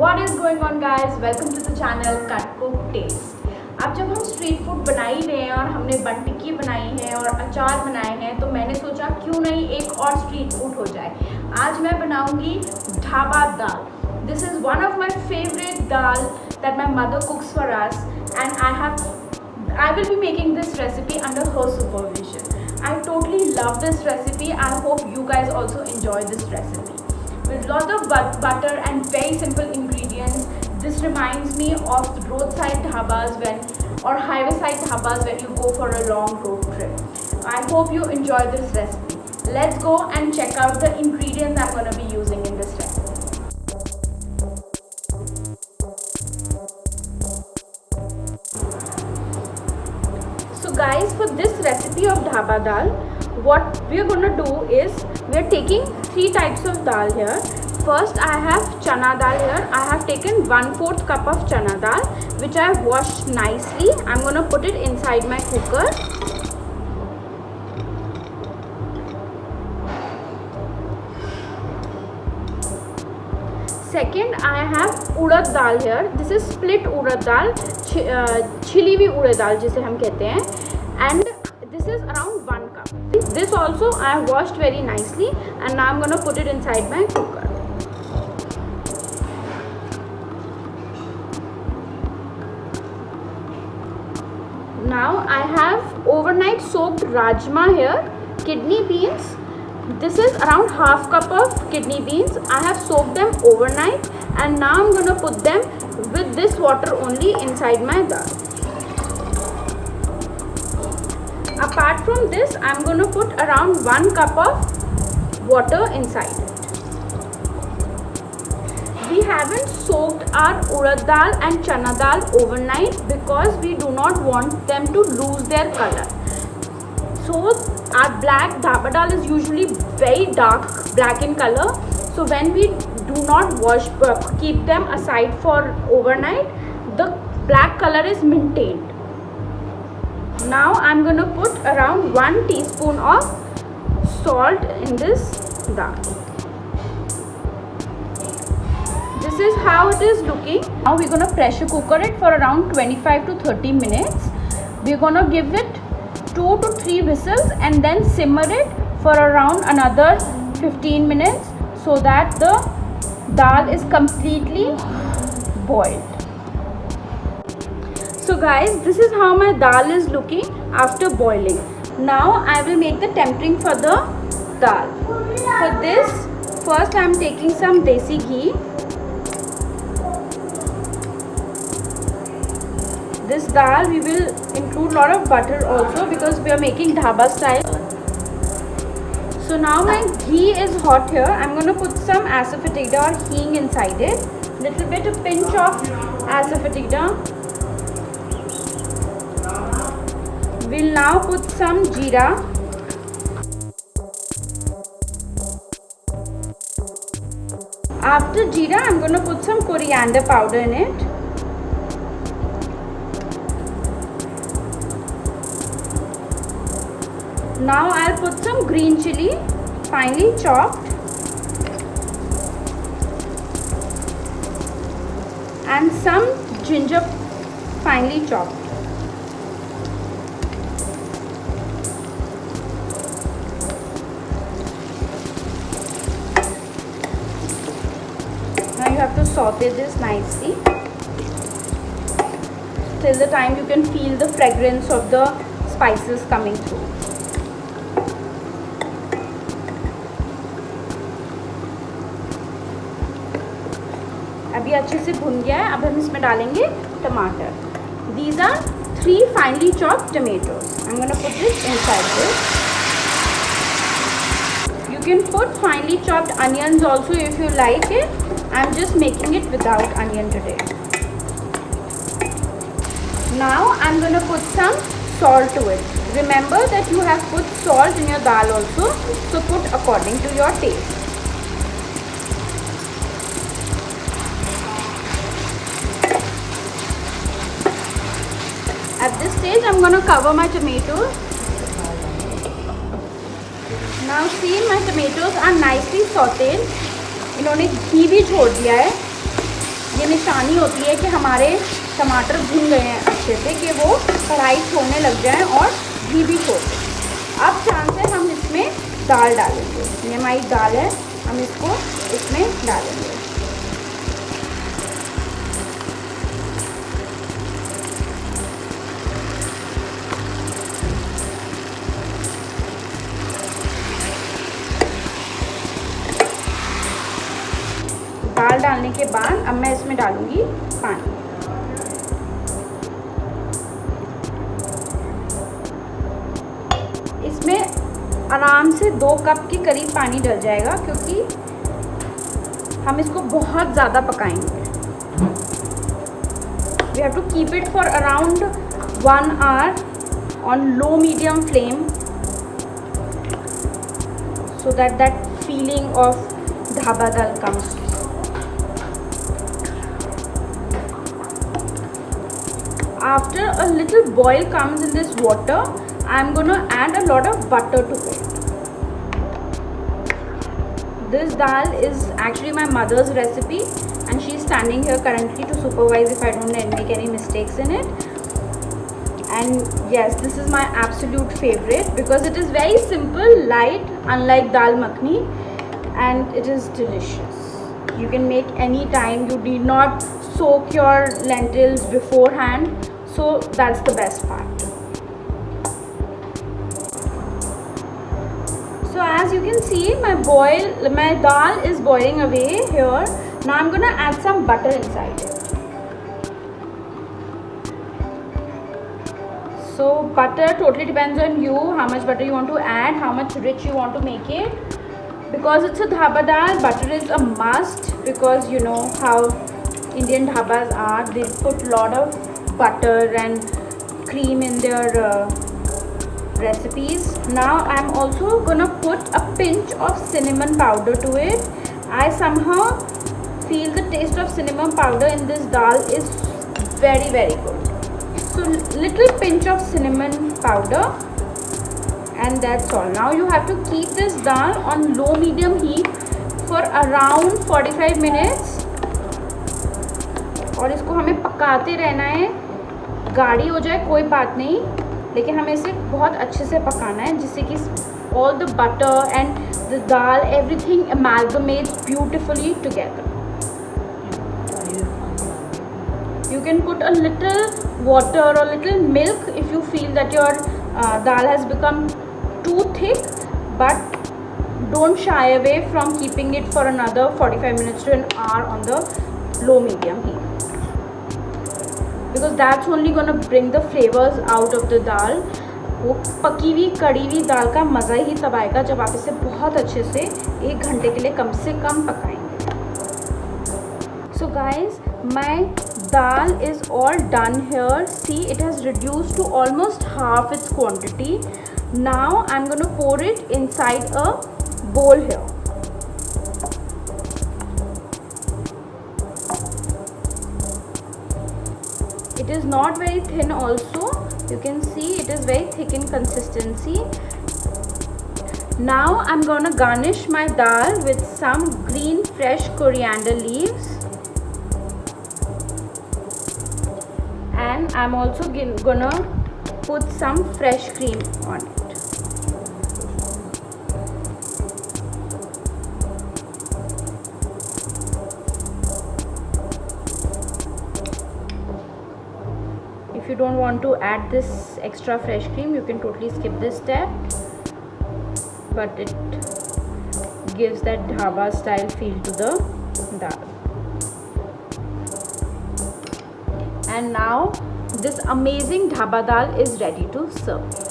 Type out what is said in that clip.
What is going on guys? Welcome to the channel Cut Cook Taste। अब जब हम street food बना ही रहे हैं और हमने बन टिक्की बनाई है और अचार बनाए हैं, तो मैंने सोचा क्यों नहीं एक और स्ट्रीट फूड हो जाए। आज मैं बनाऊंगी ढाबा दाल। This is one of my favourite dal that my mother cooks for us and I will be making this recipe under her supervision. I totally love this recipe. I hope you guys also enjoy this recipe. With lots of butter and very simple ingredients, this reminds me of roadside dhabas or highway side dhabas when you go for a long road trip. I hope you enjoy this recipe. Let's go and check out the ingredients I'm going to be using in this recipe. So guys, for this recipe of dhaba dal, what we are going to do is we are taking three types of dal here. First, I have chana dal here. I have taken 1/4 cup of chana dal, which I have washed nicely. I'm going to put it inside my cooker. Second, I have urad dal here. This is split urad dal, छिली हुई urad dal जिसे हम कहते हैं, and this is around 1 cup. This also I have washed very nicely, and now I'm going to put it inside my cooker. Now I have overnight soaked rajma here, kidney beans. This is around half cup of kidney beans. I have soaked them overnight, and now I'm going to put them with this water only inside my dal. Apart from this, I'm going to put around 1 cup of water inside it. We haven't soaked our urad dal and chana dal overnight because we do not want them to lose their color. So our black dhaba dal is usually very dark black in color. So when we do not keep them aside for overnight, the black color is maintained. Now I'm going to put around 1 teaspoon of salt in this dal. This is how it is looking. Now we're going to pressure cooker it for around 25 to 30 minutes. We're going to give it 2 to 3 whistles and then simmer it for around another 15 minutes so that the dal is completely boiled. So guys, this is how my dal is looking after boiling. Now I will make the tempering for the dal. For this, first I am taking some desi ghee. This dal we will include lot of butter also because we are making dhaba style. So now my ghee is hot here. I'm going to put some asafoetida or hing inside it. Little bit, a pinch of asafoetida. We'll now put some jeera. After jeera, I'm going to put some coriander powder in it. Now I'll put some green chili, finely chopped, and some ginger, finely chopped. Now you have to saute this nicely till the time you can feel the fragrance of the spices coming through. अभी अच्छे से भुन गया है। अब हम इसमें डालेंगे टमाटर। These are 3 finely chopped tomatoes. I'm going to put this inside this. You can put finely chopped onions also if you like it. I'm just making it without onion today. Now I'm going to put some salt to it. Remember that you have put salt in your dal also, so put according to your taste. At this stage, I'm going to cover my tomatoes. Now see, my tomatoes are nicely sauteed. इन्होंने घी भी छोड़ दिया है। ये निशानी होती है कि हमारे टमाटर भून गए हैं अच्छे से, कि वो कढ़ाई छोड़ने लग जाएं और घी भी छोड़ दें। अब चांस है हम इसमें दाल डालेंगे। ये हमारी दाल है, हम इसको इसमें डालेंगे। दाल डालने के बाद अब मैं इसमें डालूंगी पानी। इसमें आराम से 2 कप के करीब पानी डल जाएगा, क्योंकि हम इसको बहुत ज़्यादा पकाएंगे। We have to keep it for around 1 hour on low medium flame, so that feeling of dhaba dal comes. After a little boil comes in this water, I am going to add a lot of butter to it. This dal is actually my mother's recipe, and she is standing here currently to supervise if I don't make any mistakes in it. And yes, this is my absolute favorite because it is very simple, light, unlike dal makhni, and it is delicious. You can make any time. You need not soak your lentils beforehand, so that's the best part. So as you can see, my dal is boiling away here. Now I'm gonna add some butter inside it. So butter totally depends on you, how much butter you want to add, how much rich you want to make it. Because it's a dhaba dal, butter is a must, because you know how Indian dhabas are. They put a lot of butter and cream in their recipes. Now I'm also gonna put a pinch of cinnamon powder to it. I somehow feel the taste of cinnamon powder in this dal is very, very good. So little pinch of cinnamon powder, and that's all. Now you have to keep this dal on low medium heat for around 45 minutes, और इसको हमें पकाते रहना है। गाढ़ी हो जाए कोई बात नहीं, लेकिन हमें इसे बहुत अच्छे से पकाना है, जिससे कि all the butter and the dal, everything amalgamates beautifully together. You can put a little water or a little milk if you feel that your dal has become too thick, but don't shy away from keeping it for another 45 minutes to an hour on the low medium heat, because that's only going to bring the flavors out of the dal. वो पकी हुई कड़ी हुई दाल का मज़ा ही तब आएगा जब आप इसे बहुत अच्छे से 1 घंटे के लिए कम से कम पकाएंगे. So guys, my dal is all done here. See, it has reduced to almost half its quantity. Now I'm going to pour it inside a bowl here. It is not very thin also. You can see it is very thick in consistency. Now I'm going to garnish my dal with some green fresh coriander leaves. And I'm also gonna put some fresh cream on it. If you don't want to add this extra fresh cream, you can totally skip this step, but it gives that dhaba style feel to the dal. And now this amazing dhaba dal is ready to serve.